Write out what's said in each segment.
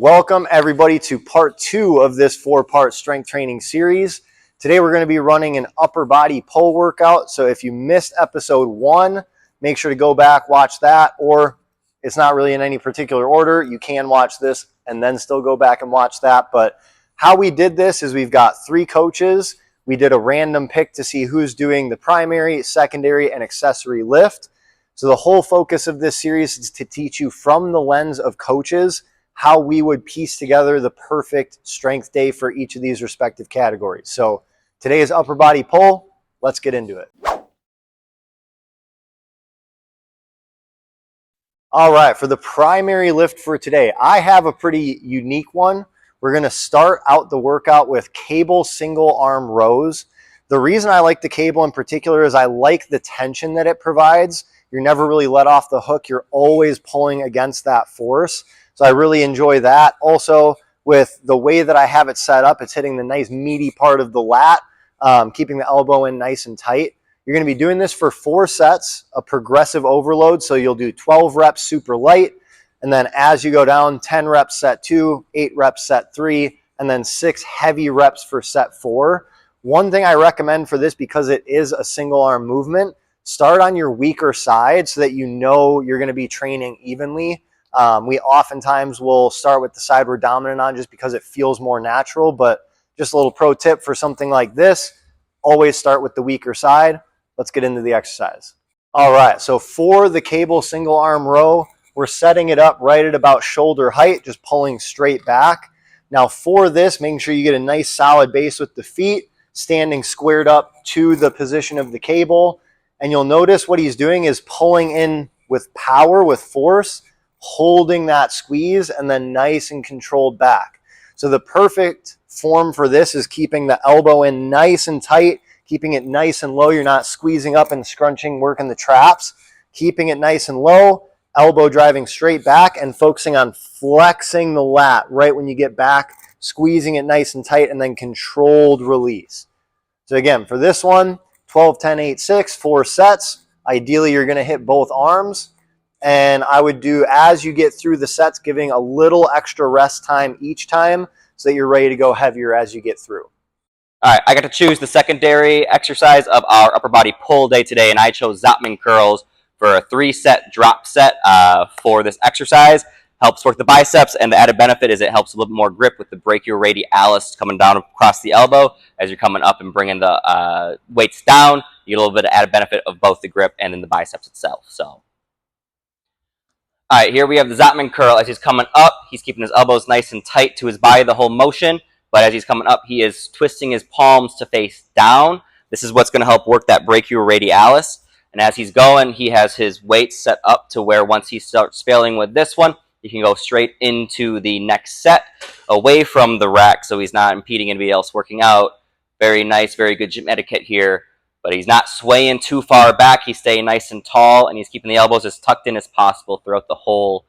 Welcome everybody to part 2 of this 4-part strength training series. Today we're going to be running an upper body pull workout. So if you missed episode 1, make sure to go back, watch that, or it's not really in any particular order. You can watch this and then still go back and watch that. But how we did this is we've got 3 coaches. We did a random pick to see who's doing the primary, secondary, and accessory lift. So the whole focus of this series is to teach you from the lens of coaches how we would piece together the perfect strength day for each of these respective categories. So today is upper body pull. Let's get into it. All right, for the primary lift for today, I have a pretty unique one. We're going to start out the workout with cable single arm rows. The reason I like the cable in particular is I like the tension that it provides. You're never really let off the hook. You're always pulling against that force. So I really enjoy that. Also, with the way that I have it set up, it's hitting the nice meaty part of the lat, keeping the elbow in nice and tight. You're going to be doing this for 4 sets, a progressive overload. So you'll do 12 reps super light. And then as you go down, 10 reps set 2, 8 reps set 3, and then 6 heavy reps for set 4. One thing I recommend for this, because it is a single arm movement, start on your weaker side so that you know you're going to be training evenly. We oftentimes will start with the side we're dominant on just because it feels more natural, but just a little pro tip for something like this, always start with the weaker side. Let's get into the exercise. All right, so for the cable single arm row, we're setting it up right at about shoulder height, just pulling straight back. Now for this, making sure you get a nice solid base with the feet, standing squared up to the position of the cable. And you'll notice what he's doing is pulling in with power, with force, holding that squeeze, and then nice and controlled back. So the perfect form for this is keeping the elbow in nice and tight, keeping it nice and low. You're not squeezing up and scrunching, working the traps, keeping it nice and low, elbow driving straight back, and focusing on flexing the lat right when you get back, squeezing it nice and tight, and then controlled release. So again, for this one, 12, 10, 8, 6, 4 sets. Ideally, you're going to hit both arms. And I would do, as you get through the sets, giving a little extra rest time each time so that you're ready to go heavier as you get through. All right, I got to choose the secondary exercise of our upper body pull day today, and I chose Zotman curls for a 3-set drop set for this exercise. Helps work the biceps, and the added benefit is it helps a little bit more grip with the brachioradialis coming down across the elbow as you're coming up and bringing the weights down. You get a little bit of added benefit of both the grip and then the biceps itself. So. All right, here we have the Zotman curl. As he's coming up, he's keeping his elbows nice and tight to his body the whole motion. But as he's coming up, he is twisting his palms to face down. This is what's going to help work that brachioradialis. And as he's going, he has his weights set up to where once he starts failing with this one, he can go straight into the next set away from the rack so he's not impeding anybody else working out. Very nice, very good gym etiquette here. But he's not swaying too far back. He's staying nice and tall, and he's keeping the elbows as tucked in as possible throughout the whole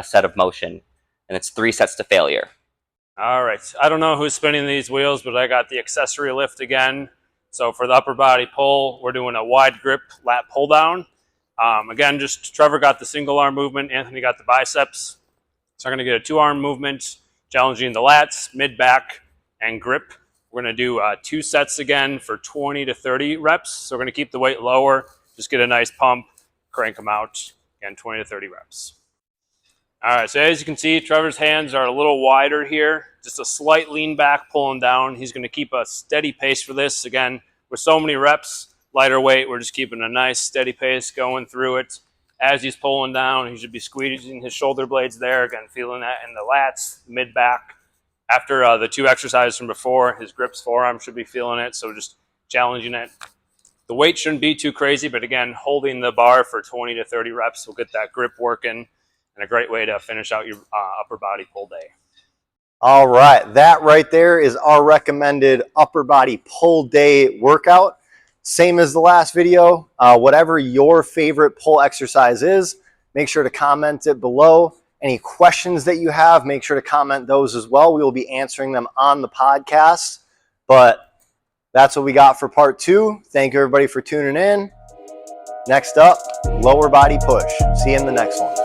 set of motion. And it's 3 sets to failure. All right. I don't know who's spinning these wheels, but I got the accessory lift again. So for the upper body pull, we're doing a wide grip lat pull down. Again, just Trevor got the single arm movement. Anthony got the biceps. So I'm going to get a 2-arm movement, challenging the lats, mid, back, and grip. We're going to do 2 sets again for 20 to 30 reps. So we're going to keep the weight lower, just get a nice pump, crank them out. Again, 20 to 30 reps. All right, so as you can see, Trevor's hands are a little wider here. Just a slight lean back, pulling down. He's going to keep a steady pace for this. Again, with so many reps, lighter weight, we're just keeping a nice steady pace going through it. As he's pulling down, he should be squeezing his shoulder blades there. Again, feeling that in the lats, mid, back. After the 2 exercises from before, his grips forearm should be feeling it, so just challenging it. The weight shouldn't be too crazy, but again, holding the bar for 20 to 30 reps will get that grip working, and a great way to finish out your upper body pull day. All right, that right there is our recommended upper body pull day workout. Same as the last video. Whatever your favorite pull exercise is, make sure to comment it below. Any questions that you have, make sure to comment those as well. We will be answering them on the podcast. But that's what we got for part 2. Thank you everybody for tuning in. Next up, lower body push. See you in the next one.